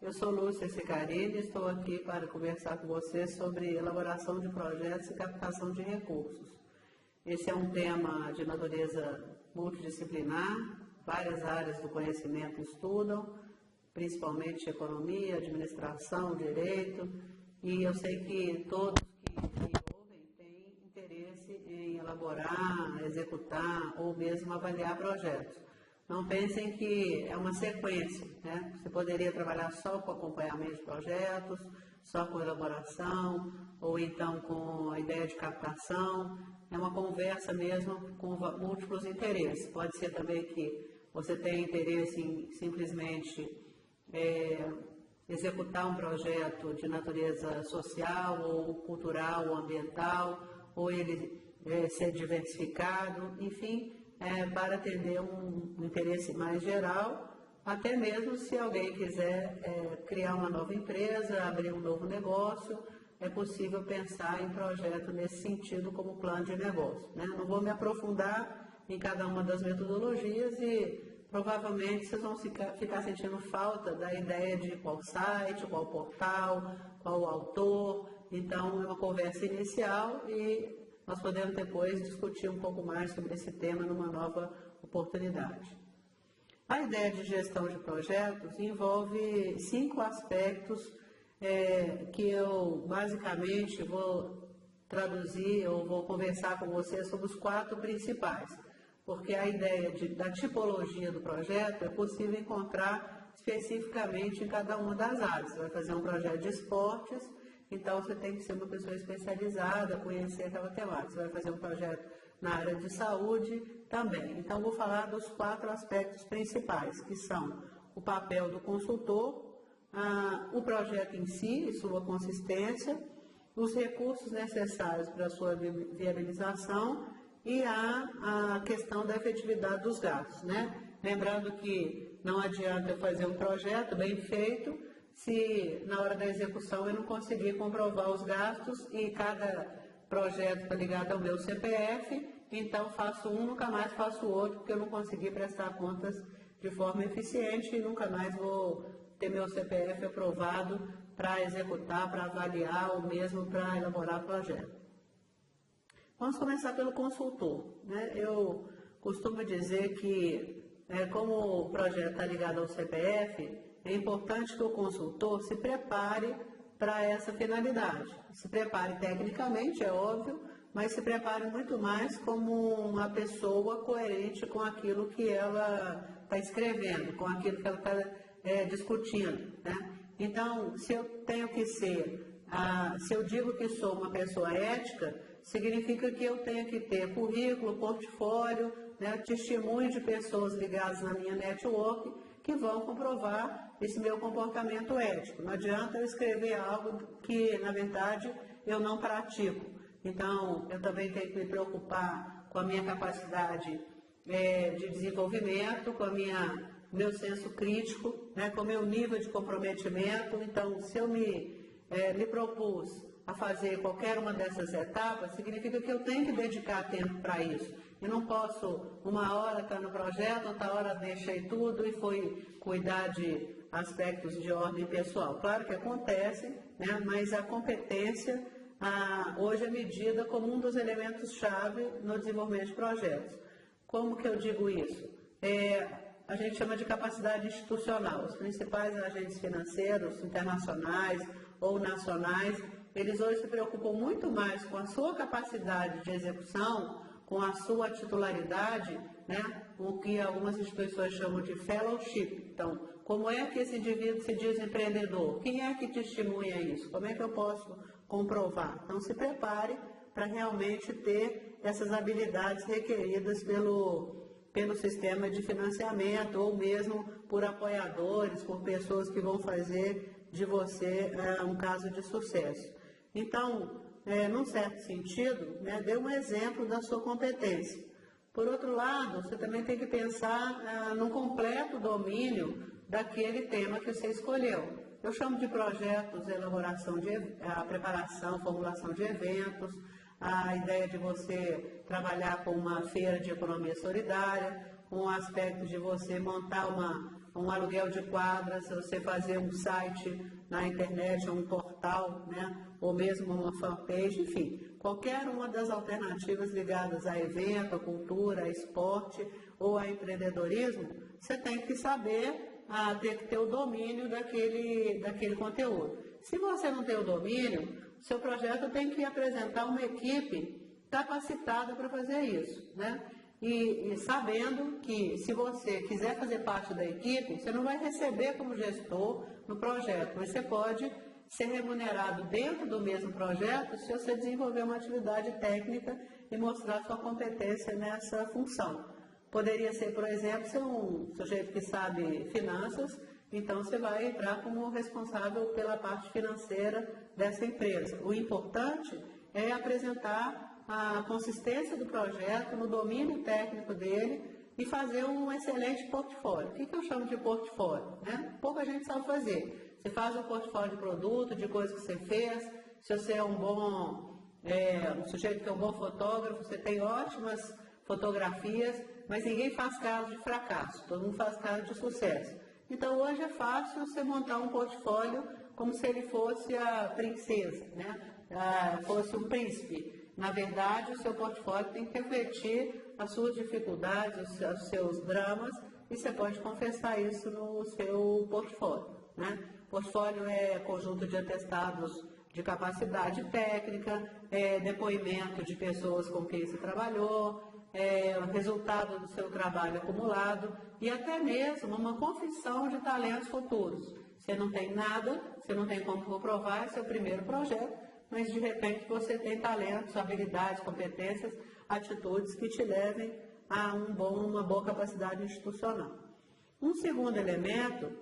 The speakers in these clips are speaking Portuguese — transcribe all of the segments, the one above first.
Eu sou Lúcia Cicarini e estou aqui para conversar com você sobre elaboração de projetos e captação de recursos. Esse é um tema de natureza multidisciplinar, várias áreas do conhecimento estudam, principalmente economia, administração, direito, e eu sei que todos que ouvem têm interesse em elaborar, executar ou mesmo avaliar projetos. Não pensem que é uma sequência, né? Você poderia trabalhar só com acompanhamento de projetos, só com elaboração, ou então com a ideia de captação. É uma conversa mesmo com múltiplos interesses. Pode ser também que você tenha interesse em simplesmente executar um projeto de natureza social, ou cultural, ou ambiental, ou ele ser diversificado, enfim, para atender um interesse mais geral, até mesmo se alguém quiser criar uma nova empresa, abrir um novo negócio, é possível pensar em projeto nesse sentido como plano de negócio, né? Não vou me aprofundar em cada uma das metodologias e provavelmente vocês vão ficar sentindo falta da ideia de qual site, qual portal, qual autor. Então, é uma conversa inicial e nós podemos depois discutir um pouco mais sobre esse tema numa nova oportunidade. A ideia de gestão de projetos envolve 5 aspectos que eu basicamente vou traduzir ou vou conversar com você sobre os 4 principais, porque a ideia da tipologia do projeto é possível encontrar especificamente em cada uma das áreas. Você vai fazer um projeto de esportes, então você tem que ser uma pessoa especializada, conhecer aquela temática. Você vai fazer um projeto na área de saúde também. Então, vou falar dos 4 aspectos principais, que são o papel do consultor, o projeto em si e sua consistência, os recursos necessários para a sua viabilização e a questão da efetividade dos gastos, né? Lembrando que não adianta eu fazer um projeto bem feito se na hora da execução eu não conseguir comprovar os gastos e cada projeto está ligado ao meu CPF, então faço um, nunca mais faço outro, porque eu não consegui prestar contas de forma eficiente e nunca mais vou ter meu CPF aprovado para executar, para avaliar ou mesmo para elaborar projeto. Vamos começar pelo consultor, né? Eu costumo dizer que, como o projeto está ligado ao CPF, é importante que o consultor se prepare para essa finalidade. Se prepare tecnicamente, é óbvio, mas se prepare muito mais como uma pessoa coerente com aquilo que ela está escrevendo, com aquilo que ela está discutindo, né? Então, se eu tenho que ser, se eu digo que sou uma pessoa ética, significa que eu tenho que ter currículo, portfólio, né, testemunho de pessoas ligadas na minha network que vão comprovar esse meu comportamento ético. Não adianta eu escrever algo que, na verdade, eu não pratico. Então, eu também tenho que me preocupar com a minha capacidade de desenvolvimento, com meu senso crítico, né, com o meu nível de comprometimento. Então, se eu me propus a fazer qualquer uma dessas etapas, significa que eu tenho que dedicar tempo para isso. Eu não posso, uma hora estar no projeto, outra hora deixei tudo e fui cuidar de aspectos de ordem pessoal. Claro que acontece, né, mas a competência hoje é medida como um dos elementos-chave no desenvolvimento de projetos. Como que eu digo isso? A gente chama de capacidade institucional. Os principais agentes financeiros, internacionais ou nacionais, eles hoje se preocupam muito mais com a sua capacidade de execução, com a sua titularidade, né, o que algumas instituições chamam de fellowship. Então, como é que esse indivíduo se diz empreendedor? Quem é que testemunha isso? Como é que eu posso comprovar? Então, se prepare para realmente ter essas habilidades requeridas pelo sistema de financiamento ou mesmo por apoiadores, por pessoas que vão fazer de você um caso de sucesso. Então, num certo sentido, né, dê um exemplo da sua competência. Por outro lado, você também tem que pensar no completo domínio daquele tema que você escolheu. Eu chamo de projetos, a preparação, formulação de eventos, a ideia de você trabalhar com uma feira de economia solidária, com o aspecto de você montar um aluguel de quadras, você fazer um site na internet, um portal, né? Ou mesmo uma fanpage, enfim, qualquer uma das alternativas ligadas a evento, a cultura, a esporte ou a empreendedorismo, você tem que saber, ter que ter o domínio daquele conteúdo. Se você não tem o domínio, seu projeto tem que apresentar uma equipe capacitada para fazer isso, né? E sabendo que se você quiser fazer parte da equipe, você não vai receber como gestor no projeto, mas você pode ser remunerado dentro do mesmo projeto se você desenvolver uma atividade técnica e mostrar sua competência nessa função. Poderia ser, por exemplo, ser um sujeito que sabe finanças, então você vai entrar como responsável pela parte financeira dessa empresa. O importante é apresentar a consistência do projeto, no domínio técnico dele e fazer um excelente portfólio. O que eu chamo de portfólio? Né? Pouca gente sabe fazer. Você faz um portfólio de produto, de coisas que você fez. Se você é um sujeito que é um bom fotógrafo, você tem ótimas fotografias, mas ninguém faz caso de fracasso, todo mundo faz caso de sucesso. Então hoje é fácil você montar um portfólio como se ele fosse a princesa, né? Fosse um príncipe. Na verdade, o seu portfólio tem que refletir as suas dificuldades, os seus dramas, e você pode confessar isso no seu portfólio, né? Portfólio é conjunto de atestados de capacidade técnica, depoimento de pessoas com quem você trabalhou, o resultado do seu trabalho acumulado e até mesmo uma confissão de talentos futuros. Você não tem nada, você não tem como comprovar, é seu primeiro projeto, mas de repente você tem talentos, habilidades, competências, atitudes que te levem a uma boa capacidade institucional. Um segundo elemento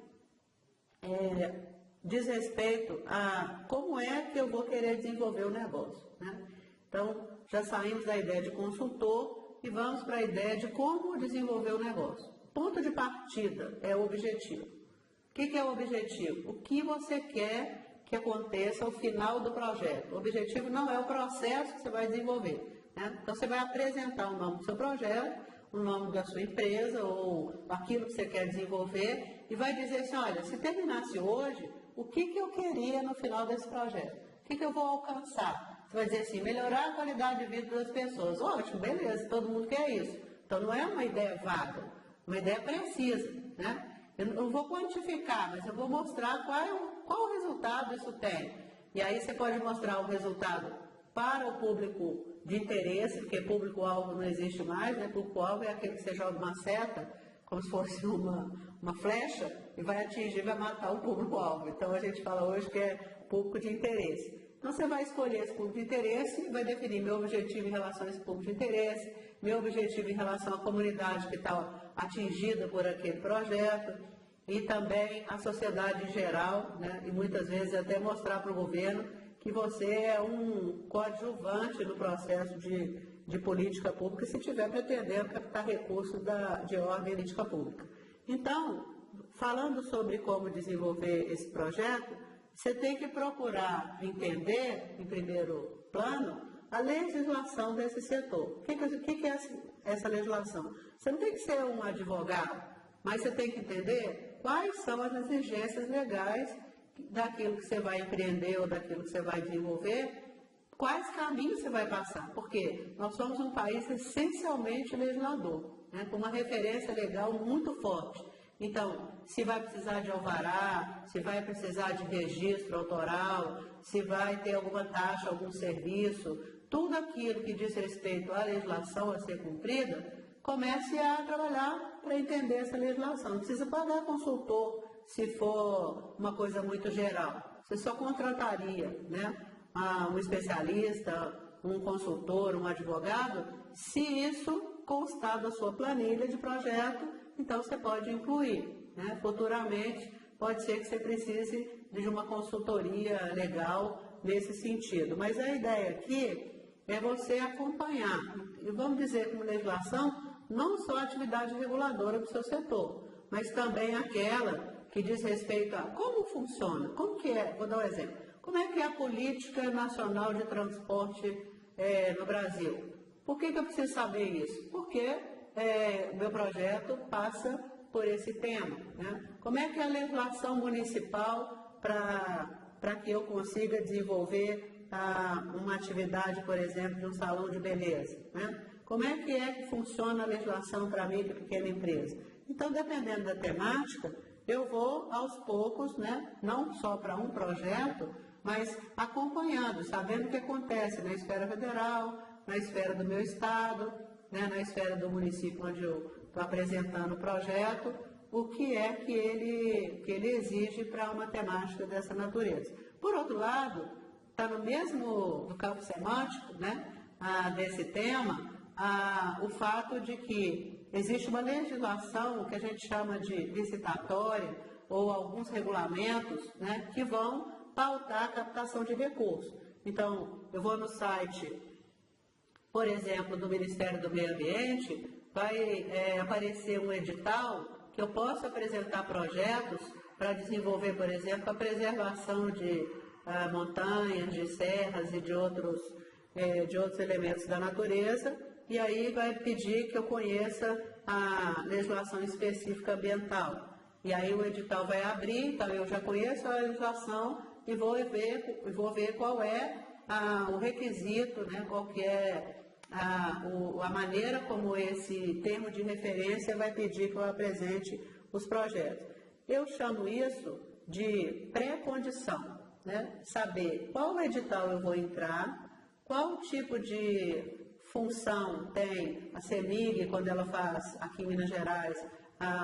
diz respeito a como é que eu vou querer desenvolver o negócio, né? Então, já saímos da ideia de consultor e vamos para a ideia de como desenvolver o negócio. Ponto de partida é o objetivo. O que é o objetivo? O que você quer que aconteça ao final do projeto. O objetivo não é o processo que você vai desenvolver, né? Então, você vai apresentar o nome do seu projeto, o nome da sua empresa ou aquilo que você quer desenvolver e vai dizer assim, olha, se terminasse hoje, o que eu queria no final desse projeto? O que eu vou alcançar? Você vai dizer assim, melhorar a qualidade de vida das pessoas. Ótimo, beleza, todo mundo quer isso. Então, não é uma ideia vaga, uma ideia precisa, né? Eu não vou quantificar, mas eu vou mostrar qual o resultado isso tem. E aí você pode mostrar o resultado para o público de interesse, porque público-alvo não existe mais, né? Público-alvo é aquele que você joga uma seta, como se fosse uma flecha, e vai atingir, vai matar o público-alvo. Então a gente fala hoje que é público de interesse. Então você vai escolher esse público de interesse e vai definir meu objetivo em relação a esse público de interesse, meu objetivo em relação à comunidade que está atingida por aquele projeto e também a sociedade em geral, né? E muitas vezes até mostrar para o governo que você é um coadjuvante no processo de política pública se estiver pretendendo captar recursos de ordem política pública. Então, falando sobre como desenvolver esse projeto, você tem que procurar entender, em primeiro plano, a legislação desse setor. O que é essa legislação? Você não tem que ser um advogado, mas você tem que entender quais são as exigências legais daquilo que você vai empreender ou daquilo que você vai desenvolver, quais caminhos você vai passar, porque nós somos um país essencialmente legislador, né, com uma referência legal muito forte. Então, se vai precisar de alvará, se vai precisar de registro autoral, se vai ter alguma taxa, algum serviço, tudo aquilo que diz respeito à legislação a ser cumprida, comece a trabalhar para entender essa legislação. Não precisa pagar consultor se for uma coisa muito geral. Você só contrataria, né, um especialista, um consultor, um advogado, se isso constar da sua planilha de projeto, então você pode incluir, né? Futuramente, pode ser que você precise de uma consultoria legal nesse sentido. Mas a ideia aqui é você acompanhar, e vamos dizer como legislação, não só a atividade reguladora do seu setor, mas também aquela que diz respeito a como funciona, como que é, vou dar um exemplo, como é que é a política nacional de transporte no Brasil. Por que eu preciso saber isso? Porque o meu projeto passa por esse tema, né? Como é que é a legislação municipal para que eu consiga desenvolver uma atividade, por exemplo, de um salão de beleza, né? Como é que funciona a legislação para a micro e pequena empresa? Então, dependendo da temática, eu vou aos poucos, né? Não só para um projeto, mas acompanhando, sabendo o que acontece na esfera federal, na esfera do meu estado, né? Na esfera do município onde eu estou apresentando o projeto, o que é que ele exige para uma temática dessa natureza. Por outro lado, está no mesmo do campo semântico, né? Desse tema, o fato de que existe uma legislação que a gente chama de licitatória ou alguns regulamentos, né, que vão pautar a captação de recursos. Então, eu vou no site, por exemplo, do Ministério do Meio Ambiente, vai aparecer um edital que eu posso apresentar projetos para desenvolver, por exemplo, a preservação de montanhas, de serras e de outros elementos da natureza, e aí vai pedir que eu conheça a legislação específica ambiental. E aí o edital vai abrir, então eu já conheço a legislação e vou ver qual é o requisito, né, qual que é a maneira como esse termo de referência vai pedir que eu apresente os projetos. Eu chamo isso de pré-condição, né? Saber qual edital eu vou entrar, qual tipo de função tem a CEMIG quando ela faz, aqui em Minas Gerais,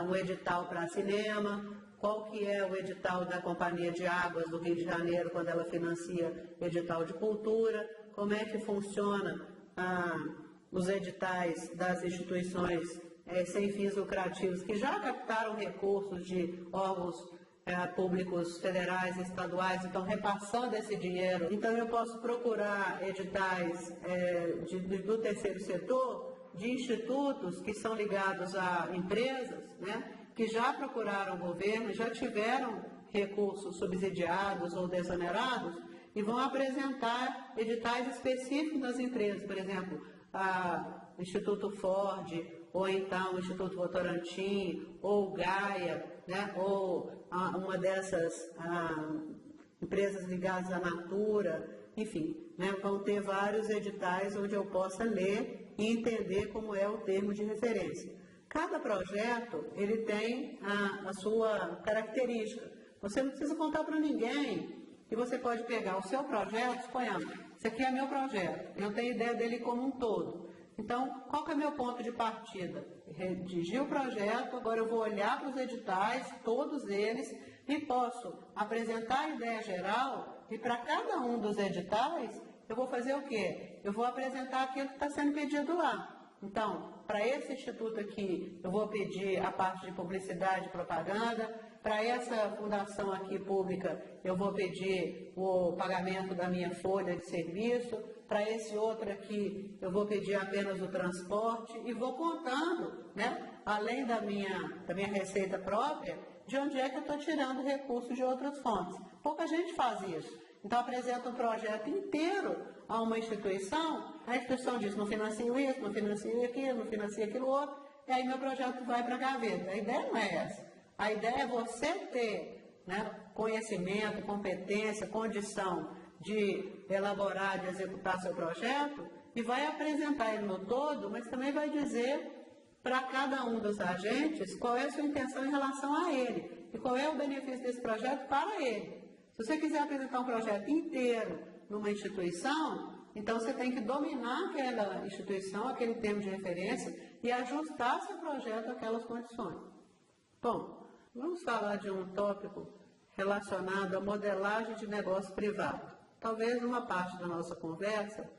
um edital para cinema, qual que é o edital da Companhia de Águas do Rio de Janeiro quando ela financia edital de cultura, como é que funciona os editais das instituições sem fins lucrativos que já captaram recursos de órgãos públicos federais e estaduais, então repassando esse dinheiro. Então eu posso procurar editais do terceiro setor, de institutos que são ligados a empresas, né, que já procuraram o governo, já tiveram recursos subsidiados ou desonerados e vão apresentar editais específicos das empresas, por exemplo, o Instituto Ford, ou então o Instituto Votorantim, ou Gaia, né, ou uma dessas empresas ligadas à Natura, enfim, né, vão ter vários editais onde eu possa ler e entender como é o termo de referência. Cada projeto, ele tem a sua característica. Você não precisa contar para ninguém e você pode pegar o seu projeto, suponhamos, esse aqui é meu projeto, eu tenho ideia dele como um todo. Então, qual que é o meu ponto de partida? Redigir o projeto, agora eu vou olhar para os editais, todos eles, e posso apresentar a ideia geral, e para cada um dos editais, eu vou fazer o quê? Eu vou apresentar aquilo que está sendo pedido lá. Então, para esse instituto aqui, eu vou pedir a parte de publicidade e propaganda. Para essa fundação aqui pública, eu vou pedir o pagamento da minha folha de serviço. Para esse outro aqui, eu vou pedir apenas o transporte e vou contando, né, além da minha receita própria, de onde é que eu estou tirando recursos de outras fontes. Pouca gente faz isso. Então, apresenta um projeto inteiro a uma instituição, a instituição diz, não financio isso, não financio aquilo, não financio aquilo outro, e aí meu projeto vai para a gaveta. A ideia não é essa. A ideia é você ter, né, conhecimento, competência, condição de elaborar, de executar seu projeto e vai apresentar ele no todo, mas também vai dizer para cada um dos agentes qual é a sua intenção em relação a ele e qual é o benefício desse projeto para ele. Se você quiser apresentar um projeto inteiro numa instituição, então você tem que dominar aquela instituição, aquele termo de referência e ajustar seu projeto àquelas condições. Bom, vamos falar de um tópico relacionado à modelagem de negócio privado. Talvez uma parte da nossa conversa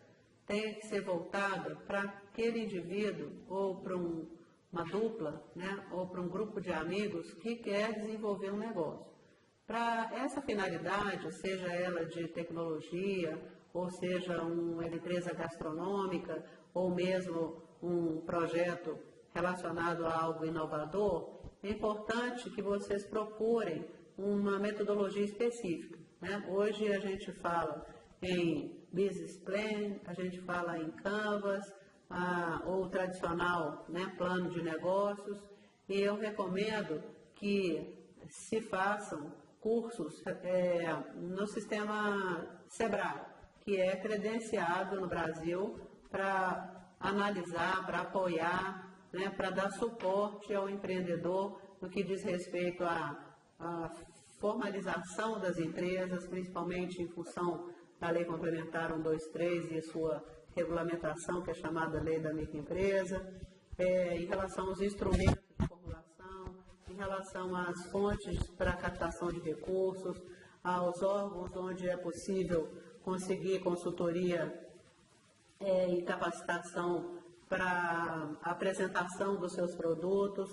tenha que ser voltada para aquele indivíduo ou para uma dupla, né, ou para um grupo de amigos que quer desenvolver um negócio. Para essa finalidade, seja ela de tecnologia, ou seja uma empresa gastronômica, ou mesmo um projeto relacionado a algo inovador, é importante que vocês procurem uma metodologia específica, né? Hoje a gente fala em Business Plan, a gente fala em Canvas, ou tradicional, né, plano de negócios, e eu recomendo que se façam cursos no sistema SEBRAE, que é credenciado no Brasil para analisar, para apoiar, né, para dar suporte ao empreendedor no que diz respeito à formalização das empresas, principalmente em função da Lei Complementar 123 e sua regulamentação, que é chamada Lei da Microempresa, em relação aos instrumentos de formulação, em relação às fontes para captação de recursos, aos órgãos onde é possível conseguir consultoria e capacitação para a apresentação dos seus produtos.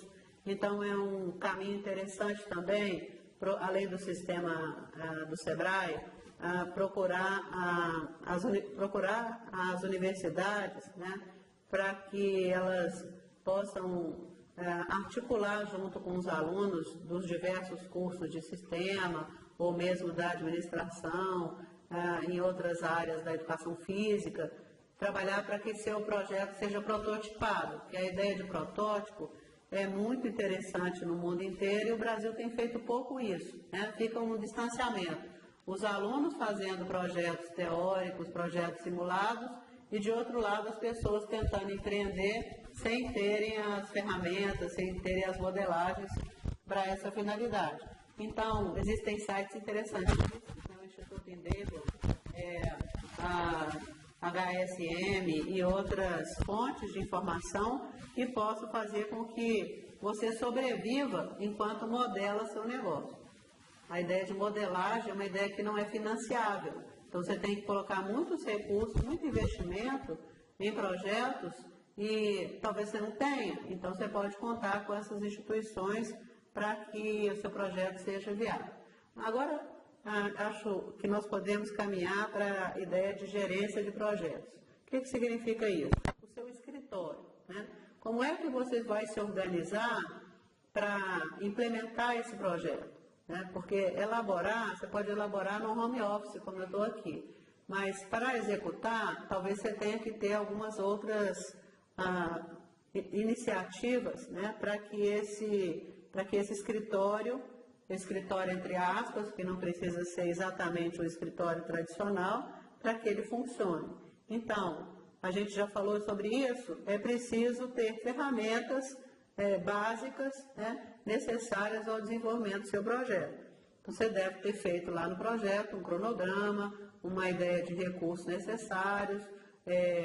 Então, é um caminho interessante também, além do sistema do SEBRAE, procurar as universidades, né, para que elas possam articular junto com os alunos dos diversos cursos de sistema, ou mesmo da administração, em outras áreas da educação física, trabalhar para que seu projeto seja prototipado, porque a ideia de protótipo é muito interessante no mundo inteiro e o Brasil tem feito pouco isso, né? Fica um distanciamento. Os alunos fazendo projetos teóricos, projetos simulados, e de outro lado as pessoas tentando empreender sem terem as ferramentas, sem terem as modelagens para essa finalidade. Então, existem sites interessantes, o Instituto Endeavor, a HSM e outras fontes de informação que possam fazer com que você sobreviva enquanto modela seu negócio. A ideia de modelagem é uma ideia que não é financiável. Então, você tem que colocar muitos recursos, muito investimento em projetos e talvez você não tenha. Então, você pode contar com essas instituições para que o seu projeto seja viável. Agora, acho que nós podemos caminhar para a ideia de gerência de projetos. O que significa isso? O seu escritório, né? Como é que você vai se organizar para implementar esse projeto? Né? Porque você pode elaborar no home office, como eu estou aqui. Mas para executar, talvez você tenha que ter algumas outras iniciativas, né? Para que esse escritório entre aspas, que não precisa ser exatamente um escritório tradicional, para que ele funcione. Então, a gente já falou sobre isso, é preciso ter ferramentas básicas, né, necessárias ao desenvolvimento do seu projeto. Então, você deve ter feito lá no projeto um cronograma, uma ideia de recursos necessários,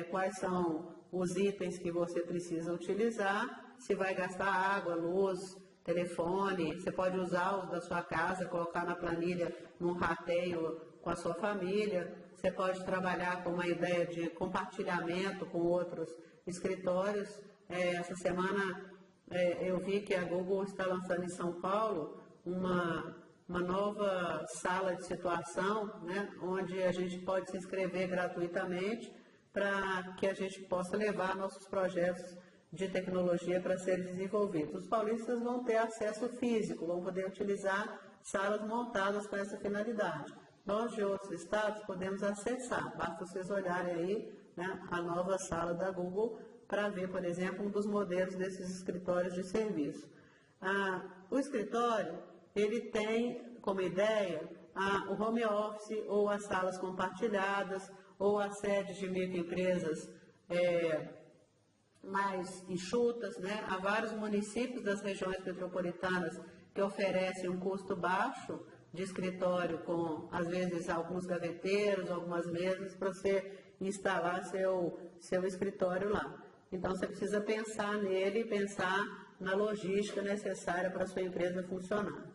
quais são os itens que você precisa utilizar, se vai gastar água, luz, telefone, você pode usar os da sua casa, colocar na planilha num rateio com a sua família, você pode trabalhar com uma ideia de compartilhamento com outros escritórios. Essa semana eu vi que a Google está lançando em São Paulo uma nova sala de situação, né, onde a gente pode se inscrever gratuitamente para que a gente possa levar nossos projetos de tecnologia para serem desenvolvidos. Os paulistas vão ter acesso físico, vão poder utilizar salas montadas com essa finalidade. Nós de outros estados podemos acessar, basta vocês olharem aí, né, a nova sala da Google para ver, por exemplo, um dos modelos desses escritórios de serviço. O escritório, ele tem como ideia o home office ou as salas compartilhadas ou as sedes de microempresas mais enxutas, né? Há vários municípios das regiões metropolitanas que oferecem um custo baixo de escritório com, às vezes, alguns gaveteiros, algumas mesas para você instalar seu escritório lá. Então, você precisa pensar nele e pensar na logística necessária para a sua empresa funcionar.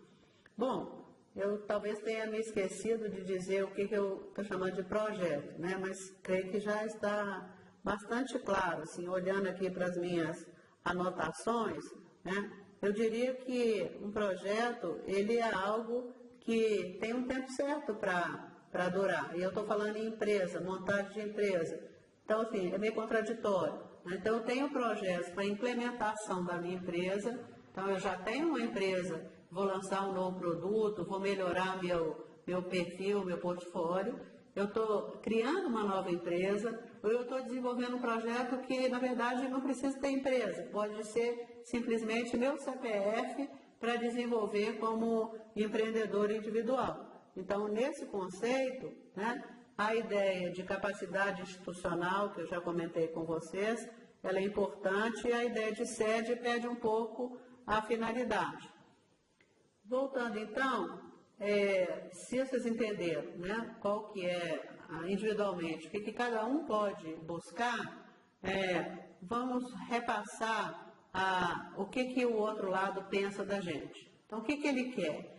Bom, eu talvez tenha me esquecido de dizer o que eu estou chamando de projeto, né? Mas creio que já está bastante claro, assim, olhando aqui para as minhas anotações, né? Eu diria que um projeto, ele é algo que tem um tempo certo para durar. E eu estou falando em empresa, montagem de empresa. Então, assim, é meio contraditório. Então, eu tenho projetos para implementação da minha empresa. Então, eu já tenho uma empresa, vou lançar um novo produto, vou melhorar meu perfil, meu portfólio. Eu estou criando uma nova empresa, eu estou desenvolvendo um projeto que, na verdade, não precisa ter empresa, pode ser simplesmente meu CPF para desenvolver como empreendedor individual. Então, nesse conceito, né, a ideia de capacidade institucional, que eu já comentei com vocês, ela é importante, e a ideia de sede perde um pouco a finalidade. Voltando então, se vocês entenderam, né, qual que é individualmente, o que cada um pode buscar, vamos repassar o que o outro lado pensa da gente. Então, o que ele quer?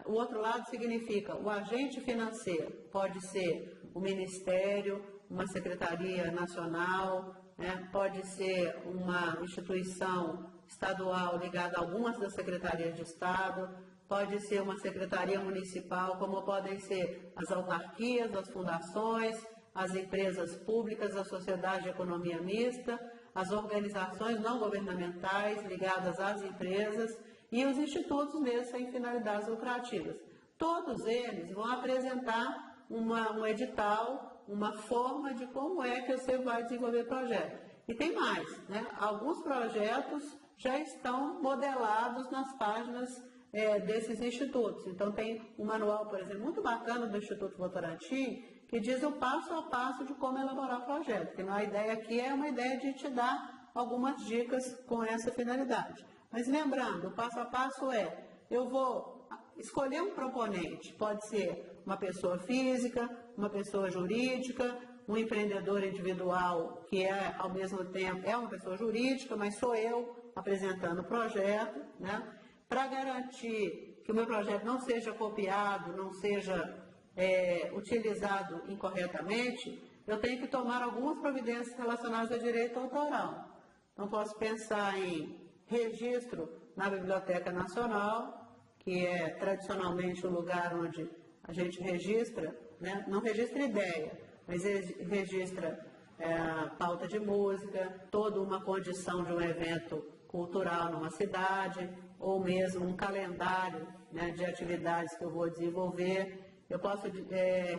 O outro lado significa o agente financeiro, pode ser o Ministério, uma Secretaria Nacional, né, pode ser uma instituição estadual ligada a algumas das secretarias de Estado, pode ser uma secretaria municipal, como podem ser as autarquias, as fundações, as empresas públicas, a sociedade de economia mista, as organizações não governamentais ligadas às empresas e os institutos mesmo sem finalidades lucrativas. Todos eles vão apresentar um edital, uma forma de como é que você vai desenvolver projeto. E tem mais, né? Alguns projetos já estão modelados nas páginas desses institutos. Então, tem um manual, por exemplo, muito bacana do Instituto Votorantim, que diz o passo a passo de como elaborar o projeto. Porque a ideia aqui é uma ideia de te dar algumas dicas com essa finalidade. Mas lembrando, o passo a passo eu vou escolher um proponente, pode ser uma pessoa física, uma pessoa jurídica, um empreendedor individual que ao mesmo tempo uma pessoa jurídica, mas sou eu apresentando o projeto, né? Para garantir que o meu projeto não seja copiado, não seja utilizado incorretamente, eu tenho que tomar algumas providências relacionadas ao direito autoral. Então, posso pensar em registro na Biblioteca Nacional, que é tradicionalmente o lugar onde a gente registra, né? Não registra ideia, mas registra pauta de música, toda uma condição de um evento cultural numa cidade, ou mesmo um calendário, né, de atividades que eu vou desenvolver. Eu posso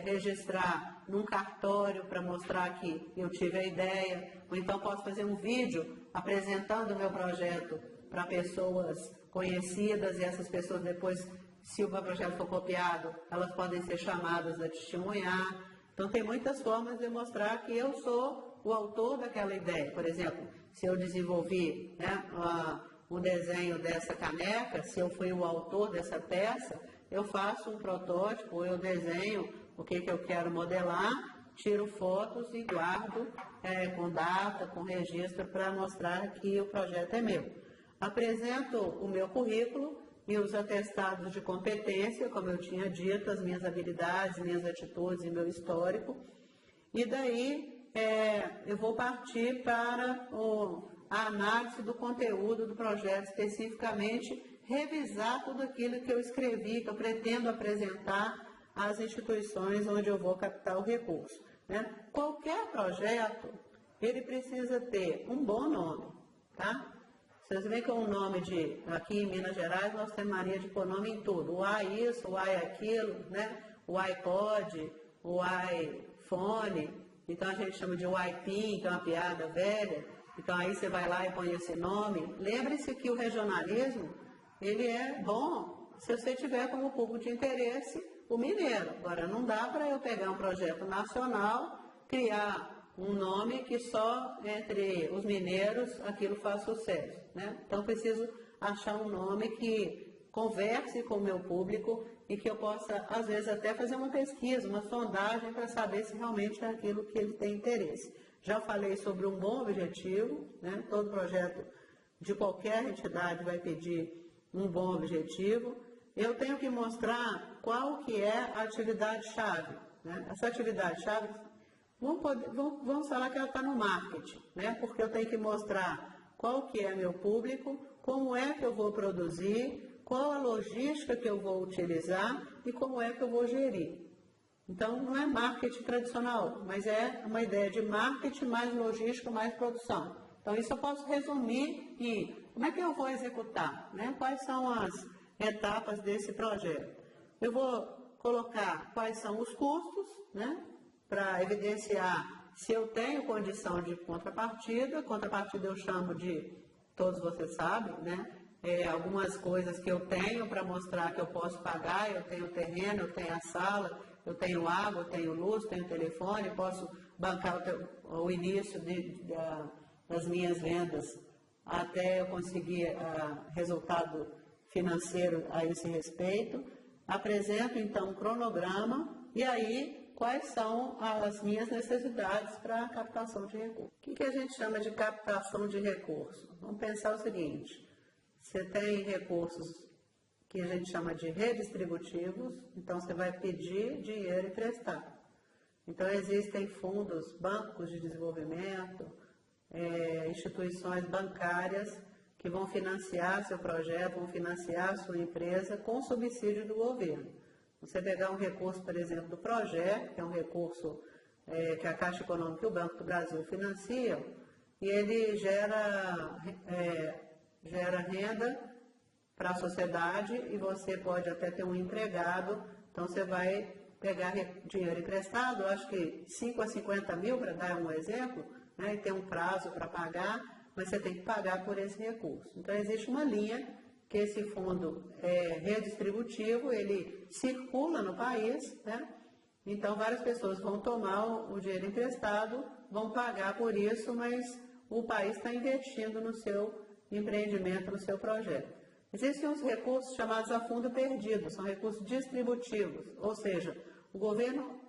registrar num cartório para mostrar que eu tive a ideia, ou então posso fazer um vídeo apresentando o meu projeto para pessoas conhecidas, e essas pessoas depois, se o meu projeto for copiado, elas podem ser chamadas a testemunhar. Então, tem muitas formas de mostrar que eu sou o autor daquela ideia. Por exemplo, se eu desenvolvi, né, o desenho dessa caneca, se eu fui o autor dessa peça, eu faço um protótipo, eu desenho o que eu quero modelar, tiro fotos e guardo com data, com registro, para mostrar que o projeto é meu. Apresento o meu currículo e os atestados de competência, como eu tinha dito, as minhas habilidades, minhas atitudes e meu histórico. E daí eu vou partir para a análise do conteúdo do projeto, especificamente revisar tudo aquilo que eu escrevi, que eu pretendo apresentar às instituições onde eu vou captar o recurso, né? Qualquer projeto, ele precisa ter um bom nome, tá? Vocês veem que o nome aqui em Minas Gerais, nós temos mania de pôr nome em tudo. O AI isso, o AI aquilo, né? O iPod, o iPhone. Então, a gente chama de YPIN, que é uma piada velha. Então, aí você vai lá e põe esse nome. Lembre-se que o regionalismo, ele é bom se você tiver como público de interesse o mineiro. Agora, não dá para eu pegar um projeto nacional, criar um nome que só entre os mineiros aquilo faz sucesso, né? Então, preciso achar um nome que converse com o meu público e que eu possa, às vezes, até fazer uma pesquisa, uma sondagem para saber se realmente é aquilo que ele tem interesse. Já falei sobre um bom objetivo, né? Todo projeto de qualquer entidade vai pedir um bom objetivo. Eu tenho que mostrar qual que é a atividade-chave, né? Essa atividade-chave, vamos falar que ela está no marketing, né? Porque eu tenho que mostrar qual que é meu público, como é que eu vou produzir, qual a logística que eu vou utilizar e como é que eu vou gerir. Então, não é marketing tradicional, mas é uma ideia de marketing mais logística, mais produção. Então, isso eu posso resumir em como é que eu vou executar, né? Quais são as etapas desse projeto. Eu vou colocar quais são os custos, né? Para evidenciar se eu tenho condição de contrapartida eu chamo de, todos vocês sabem, né? Algumas coisas que eu tenho para mostrar que eu posso pagar, eu tenho terreno, eu tenho a sala, eu tenho água, eu tenho luz, tenho telefone, posso bancar o início das minhas vendas até eu conseguir resultado financeiro a esse respeito. Apresento então um cronograma e aí quais são as minhas necessidades para a captação de recursos. O que a gente chama de captação de recursos? Vamos pensar o seguinte: você tem recursos que a gente chama de redistributivos, então você vai pedir dinheiro emprestado. Então existem fundos, bancos de desenvolvimento, instituições bancárias que vão financiar seu projeto, vão financiar sua empresa com subsídio do governo. Você pegar um recurso, por exemplo, do projeto, que é um recurso que a Caixa Econômica e o Banco do Brasil financiam, e ele gera renda para a sociedade e você pode até ter um empregado, então você vai pegar dinheiro emprestado, acho que 5 a 50 mil, para dar um exemplo, né, e tem um prazo para pagar, mas você tem que pagar por esse recurso. Então existe uma linha que esse fundo é redistributivo, ele circula no país, né? Então várias pessoas vão tomar o dinheiro emprestado, vão pagar por isso, mas o país está investindo no seu empreendimento, no seu projeto. Existem uns recursos chamados a fundo perdido, são recursos distributivos, ou seja, o governo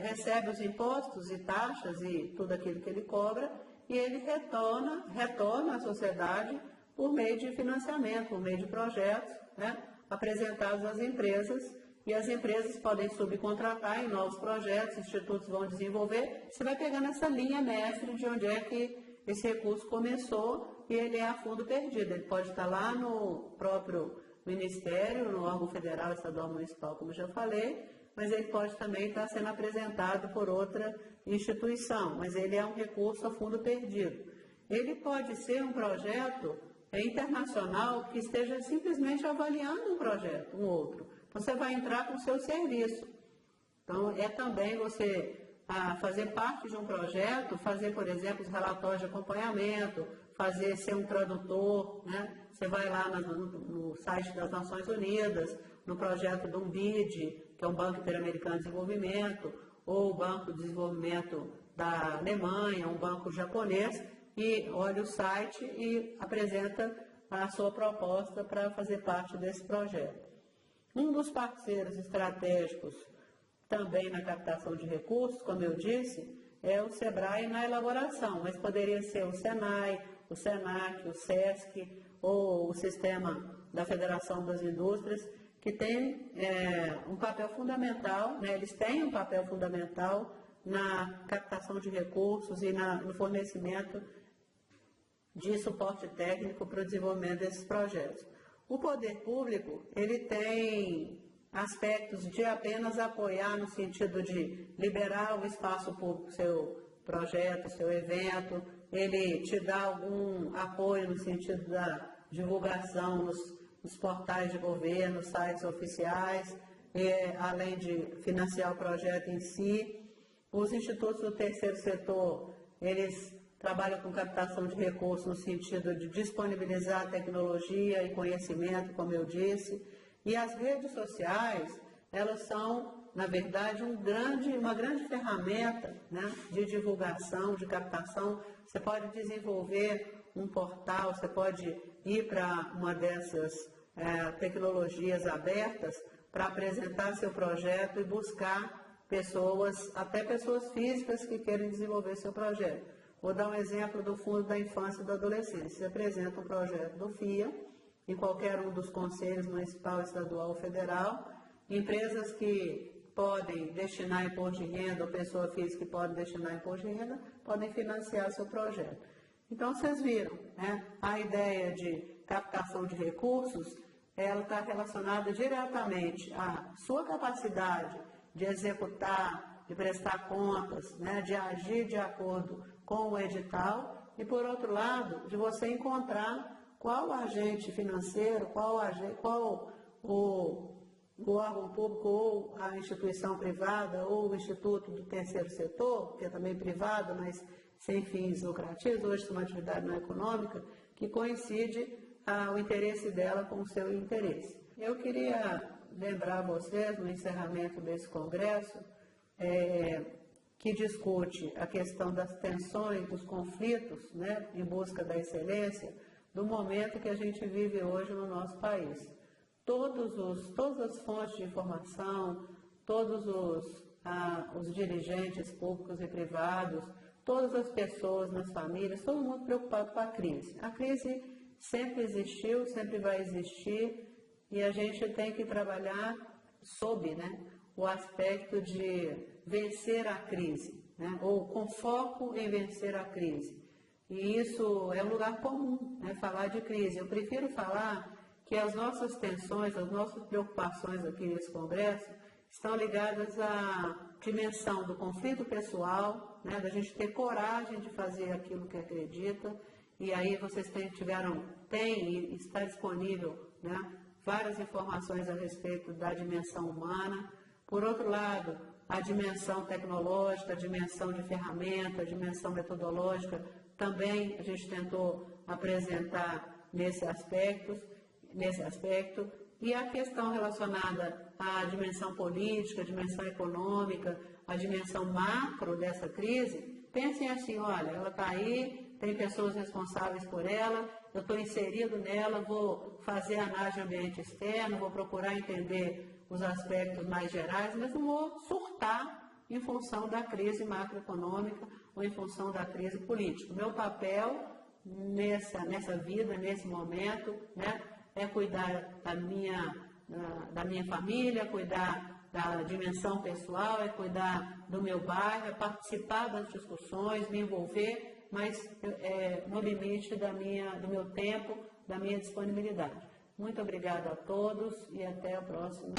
recebe os impostos e taxas e tudo aquilo que ele cobra e ele retorna à sociedade por meio de financiamento, por meio de projetos, né, apresentados às empresas, e as empresas podem subcontratar em novos projetos, institutos vão desenvolver. Você vai pegando essa linha mestre de onde é que esse recurso começou e ele é a fundo perdido. Ele pode estar lá no próprio Ministério, no órgão federal, estadual, municipal, como já falei, mas ele pode também estar sendo apresentado por outra instituição, mas ele é um recurso a fundo perdido. Ele pode ser um projeto internacional que esteja simplesmente avaliando um projeto, um outro. Você vai entrar com o seu serviço. Então, é também você fazer parte de um projeto, fazer, por exemplo, os relatórios de acompanhamento, ser um tradutor, né? Você vai lá no site das Nações Unidas, no projeto do BID, que é o Banco Interamericano de Desenvolvimento, ou o Banco de Desenvolvimento da Alemanha, um banco japonês, e olha o site e apresenta a sua proposta para fazer parte desse projeto. Um dos parceiros estratégicos também na captação de recursos, como eu disse, é o SEBRAE na elaboração, mas poderia ser o SENAI, o SENAC, o SESC ou o Sistema da Federação das Indústrias, que tem um papel fundamental, né, eles têm um papel fundamental na captação de recursos e no fornecimento de suporte técnico para o desenvolvimento desses projetos. O poder público, ele tem aspectos de apenas apoiar no sentido de liberar o espaço público, seu projeto, seu evento, ele te dá algum apoio no sentido da divulgação nos portais de governo, sites oficiais, além de financiar o projeto em si. Os institutos do terceiro setor, eles trabalham com captação de recursos no sentido de disponibilizar tecnologia e conhecimento, como eu disse. E as redes sociais, elas são, na verdade, uma grande ferramenta, né, de divulgação, de captação. Você pode desenvolver um portal, você pode ir para uma dessas tecnologias abertas para apresentar seu projeto e buscar pessoas, até pessoas físicas que querem desenvolver seu projeto. Vou dar um exemplo do Fundo da Infância e da Adolescência. Você apresenta um projeto do FIA, em qualquer um dos conselhos municipal, estadual ou federal, empresas que podem destinar imposto de renda, ou pessoa física que pode destinar imposto de renda, podem financiar seu projeto. Então, vocês viram, né? A ideia de captação de recursos, ela está relacionada diretamente à sua capacidade de executar, de prestar contas, né? De agir de acordo com o edital, e, por outro lado, de você encontrar qual agente financeiro, qual o o órgão público ou a instituição privada ou o instituto do terceiro setor, que é também privado, mas sem fins lucrativos, hoje é uma atividade não econômica, que coincide o interesse dela com o seu interesse. Eu queria lembrar a vocês, no encerramento desse congresso, que discute a questão das tensões, dos conflitos, né, em busca da excelência, do momento que a gente vive hoje no nosso país. Todas as fontes de informação, todos os dirigentes públicos e privados, todas as pessoas nas famílias, todo mundo preocupado com a crise. A crise sempre existiu, sempre vai existir, e a gente tem que trabalhar sob, né, o aspecto de vencer a crise, né, ou com foco em vencer a crise. E isso é um lugar comum, né, falar de crise. Eu prefiro falar que as nossas tensões, as nossas preocupações aqui nesse congresso estão ligadas à dimensão do conflito pessoal, né, da gente ter coragem de fazer aquilo que acredita, e aí vocês têm e está disponível, né, várias informações a respeito da dimensão humana. Por outro lado, a dimensão tecnológica, a dimensão de ferramenta, a dimensão metodológica, também a gente tentou apresentar nesse aspecto, e a questão relacionada à dimensão política, à dimensão econômica, à dimensão macro dessa crise, pensem assim, olha, ela está aí, tem pessoas responsáveis por ela, eu estou inserido nela, vou fazer análise de ambiente externo, vou procurar entender os aspectos mais gerais, mas não vou surtar em função da crise macroeconômica ou em função da crise política. O meu papel nessa vida, nesse momento, né, é cuidar da minha família, cuidar da dimensão pessoal, é cuidar do meu bairro, é participar das discussões, me envolver, mas no limite do meu tempo, da minha disponibilidade. Muito obrigada a todos e até a próxima.